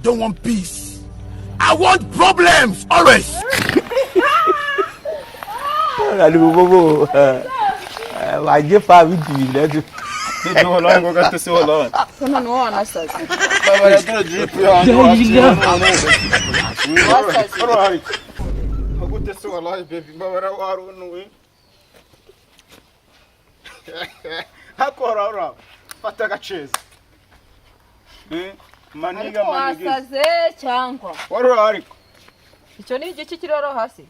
don't want peace. I want problems always. Rwimbobo. Waje fa video ledu. No la ngo gato se wala. Kono no ana sasa. Baba ya tro drip ya. Alright. Agute se wala baby baba waru no. Hakora ora. Fata gacheza. Maniga wasaze cyangwa. Waro ariko. Icyo ni igice kiroro hasi.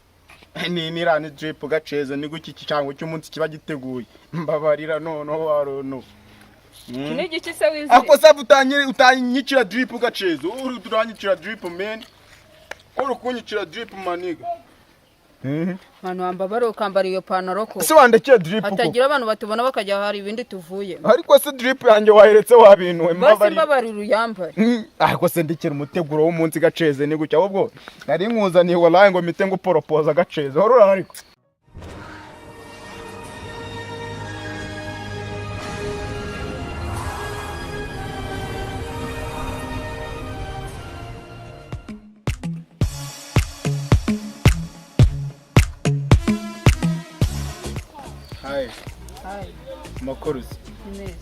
Ni rani drip gaceza ni guki cyangwa cy'umunsi kiba giteguye. Mbabarira noneho waro no. Ni igice se wizi. Ako sabu utanyicira drip gaceza. Uri turanyicira drip men. Uri kunyicira drip maniga. Manu ambabare ukambara iyo panaro ko. Se wandekira drip ko. Hatagira abantu batubona bakajya hari ibindi tuvuye. Ariko se drip yanjye wahiretse wabintu mbabari. Mbabari ruyambare. Ariko se ndekera umuteguro w'umunsi gaceze ni gucya ahubwo nari nkuzaniye wallahi ngo mite ngo propose gaceze. Horora ariko. Hi. Makoruzi. Neza.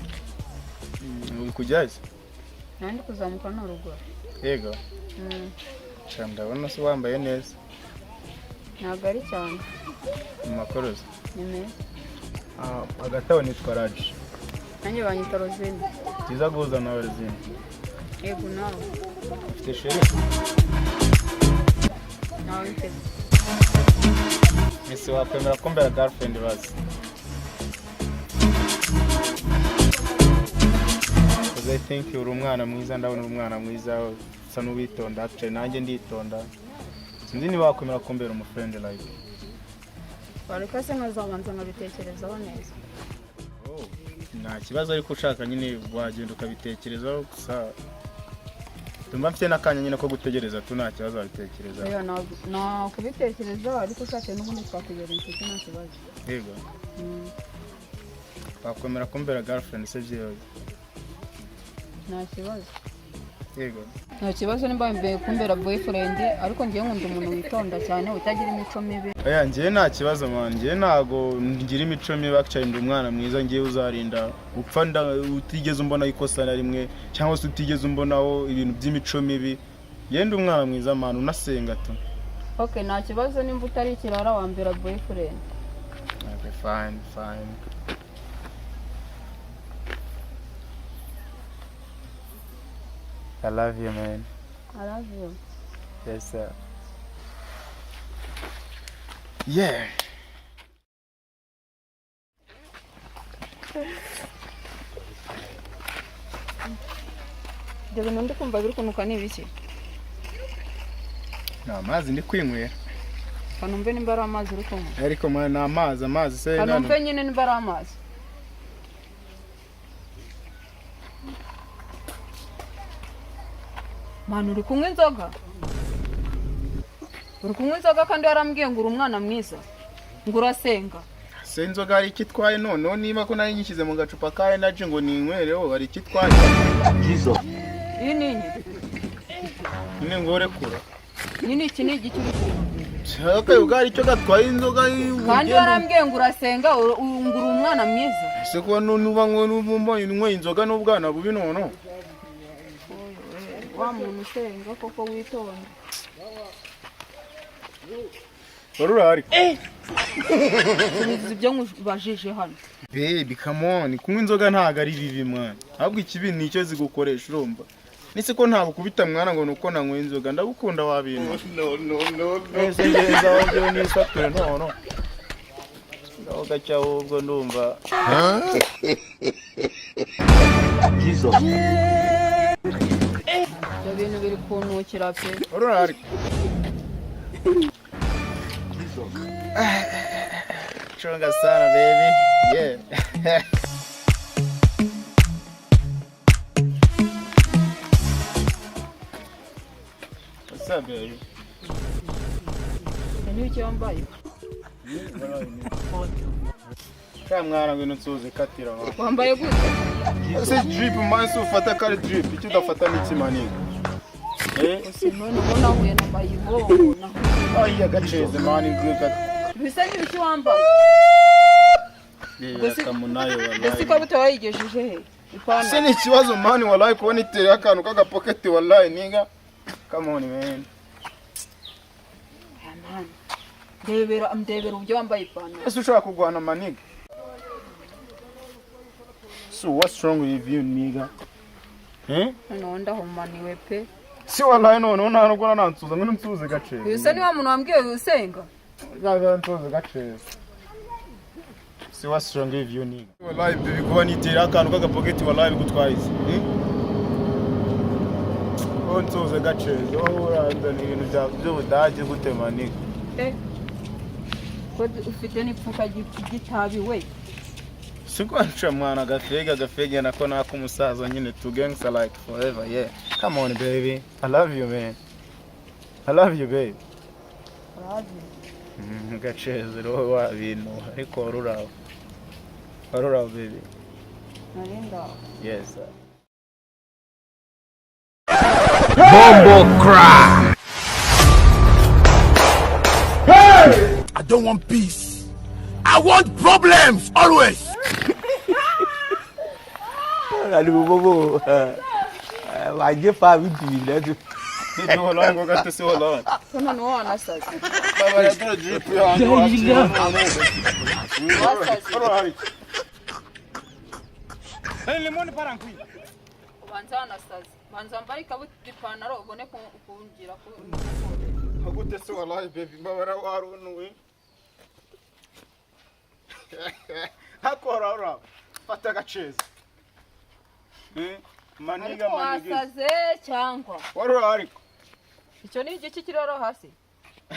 Uri kujyaje? Nandi kuzamuka no rugo. Yego. Ndabona se wambaye neza. Nagari cyane. Makoruzi. Neza. Agataho nitwa Raji. Nanjye banyita Rozine. Tiza guza nawe Rozine. Yego nawe. Ufite sheri? Nawe mfite. Ese wakwemera ko mbera girlfriend bazi? I think uri umwana mwiza ndabona umwana mwiza usa n'uwitonda actually nanjye nditonda. Sinzi niba wakwemera ko mbera umufriend like. Bareka se nkazabanza nkabitekerezaho neza. Nta kibazo ariko ushaka nyine wagenda ukabitekerezaho gusa tumba mfite nakanya nyine ko gutegereza tu nta kibazo wabitekereza. Oya na kubitekerezaho ariko ushaka n'ubundi twakugera inshuti nta kibazo. Yego. Wakwemera ko mbera girlfriend se byewe? Nta kibazo. Yego. Nta kibazo nimba mbere kumbera boyfriend ariko ngiye nkunda umuntu witonda cyane utagira imico mibi. Oya ngiye nta kibazo man, ngiye nago ngira imico mibi actually ndi umwana mwiza ngiye uzarinda upfa utigeze umbona ikosa na rimwe cyangwa se utigeze umbonaho ibintu by'imico mibi. Yenda umwana mwiza man unasenga tu. Okay, nta kibazo nimba utari kirara wambera boyfriend. Okay, fine. I love you, man. I love you. Yes, sir. Yeah. Debe nonde kumva biri kunuka n'ibiki? Na amazi ndi kwinywera. Kanumve nimba ari amazi uri kunywa. Ariko na amazi se nani. Kanumve nyine nimba ari amazi. Manu uri kunywa inzoga? Uri kunywa inzoga kandi warambwiye ngo uri umwana mwiza. Ngo urasenga. Se inzoga ari kitwaye none niba ko nari nyishyize mu gacupa ka energy ngo ninywereho ari kitwaye. Jesus. Iyi ni Nine ngore kura. Nini iki ni igiki uri kunywa? Chaka ugari cyo gatwaye inzoga kandi warambwiye ngo urasenga ngo uri umwana mwiza. Se ko nuba ngo inywe inzoga n'ubwana bubi nono. Wa muntu usenga koko witonda. Barurari. Ibyo ngubajije hano. Baby come on, kunywa inzoga ntago ari bibi mwana. Ahubwo ikibi nicyo zigukoresha urumva. Nise ko ntabwo kubita mwana ngo nuko nanywe inzoga ndagukunda wabintu. No. Ese ngeza wabyo ni sature no. Ndavuga cyaho ubwo ndumva. Jesus. Ibintu biri kunukira pe. Barurari. Chunga sana baby. Yeah. What's up baby? Ni iki wambaye? Kamwana ngwino nsuze katira mama. Wambaye gute? Ese drip manso ufata kare drip icyo udafata n'iki maniga. Ese none ubona huye na mayibo. Ay agaceze mani gwiga. Bisa n'ibiki wambaye. Kamunayo wallahi. Ese ko butawayigejeje he? Ipana. Se ni kibazo mani wallahi kubona itera akantu kaga pocket wallahi niga. Come on man. Ndebera ubyo wambaye ipana. Ese ushaka kugwana maniga. So what's wrong with you nigga? No ndahumaniwe pe. Si wallahi none nta rugora nansuza ngo nsuze gaceze. Yusa ni wa muntu wambwiye usenga. Gaga nsuze gaceze. Si what's wrong with you nigga? Wallahi bibi kuba nitera akantu kaga pocket wallahi bigutwayize. Nsuze gaceze. Uranza ni ibintu by'ubudage gutema nigga. Ko ufite n'ipfuka gitabi we. Siko nca mwana gafege nako nako umusaza nyine two gangs are like forever yeah. Come on baby. I love you man. I love you babe. Gaceze roho wa bintu ariko waruraho. Waruraho baby. Narinda. Yes sir. Bombo cry. Hey! I don't want peace. I want problems always. Rwimbobo. Wajefa video Ni wala ngo gatese wala. Kono no wanasaza. Baba ya dro drip ya. Hey limoni parankwi. Ubanza wanasaza. Banza mbari kabuti ipantaro ubone kungira ko. Agutese wallahi baby babara warunuwe. Hakora fata gaceze. Maniga wasaze cyangwa warura ariko icyo ni igiki kiroro hasi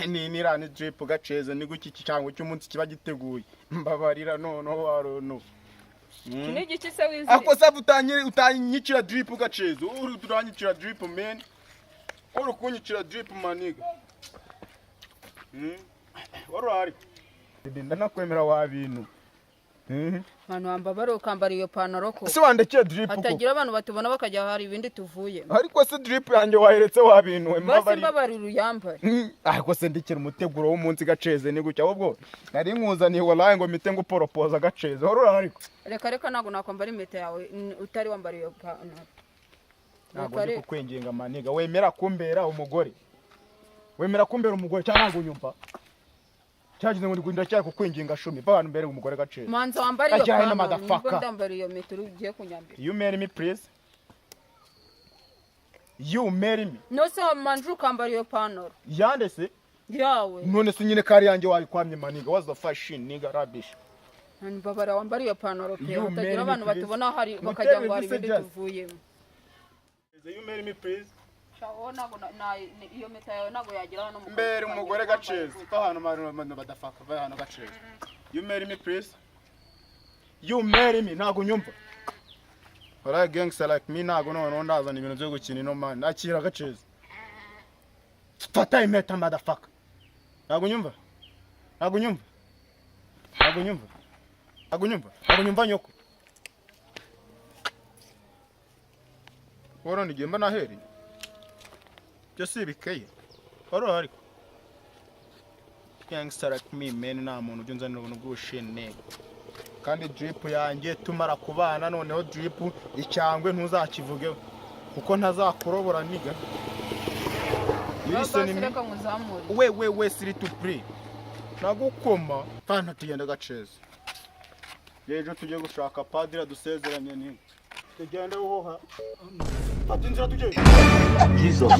ni rani drip gaceze ni guki cyangwa cy'umunsi kiba giteguye mbabarira noneho waruno ni igiki se wizi ako savu utanyicira drip gaceze uri turanyicira drip man uri kunyicira drip maniga warura ariko ndanakwemera wa bintu Manu ambabaro ukambara iyo pantaro ko. Se wandekeye drip ko. Hatagira abantu batubona bakajya hari ibindi tuvuye. Ariko se drip yanjye wahiretse wabintu mbabari ruyambare. Ariko se ndikira umuteguro w'umunsi gaceze ni gucya ahubwo nari nkuzaniye wallahi ngo mite ngo propose gaceze. Horora ariko. Reka nago nakwambara impeta yawe utari wambara iyo pantaro. Nago ndi kukwinginga maniga wemera kumbera umugore. Wemera kumbera umugore cyangwa ngo unyumva. Cyagize ngo ndikunda cyane kukwinginga shumi abantu mbere umugore gaceze. Manza wambara iyo pantaro ndambara iyo metero ugiye kunyambira. You marry me please. You marry me. No se manju kambara iyo pantaro. Yande se? Yawe. None se nyine kari yanjye wayikwamye maniga was the fashion nigga rubbish. Mbabara wambara iyo pantaro pe hatagira abantu batubona hari bakajya ngo hari ibindi tuvuyemo. You marry me please. Shaona na iyo meta yawe nago yagira hano mbere umugore gaceze ahantu abantu badafaka va hano gaceze. You marry me please. You marry me nago nyumva. Ora gangster like me nago none ndazana ibintu byo gukina no man nakira gaceze. Fata imeta motherfucker. Nago nyumva. Nago nyumva. Nago nyumva. Nago nyumva. Nago nyumva nyoko. Wora nigimba na heri. Just bikeye. Oro ariko. Gangster like me man na muntu ujye nzanira ubuntu bw'ubushene. Kandi drip yanjye tumara kubana noneho drip icyangwe ntuzakivugeho kuko ntazakurobora niga. Listen me. We siri to pray. Nagukoma fana tugenda gaceze. Yejo tujye gushaka padira dusezeranye ni. Tugende uhoha. Fata inzira tujye. Jesus.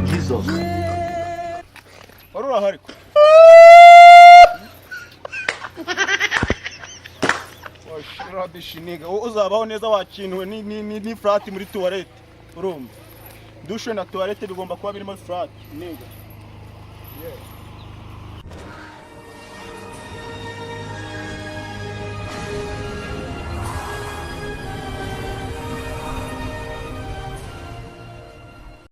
Jesus. Warura hariko. Rubbish nigga. Uzabaho neza wakinwe ni flat muri toilette. Urumva. Dushe na toilette bigomba kuba birimo flat nigga. Yeah.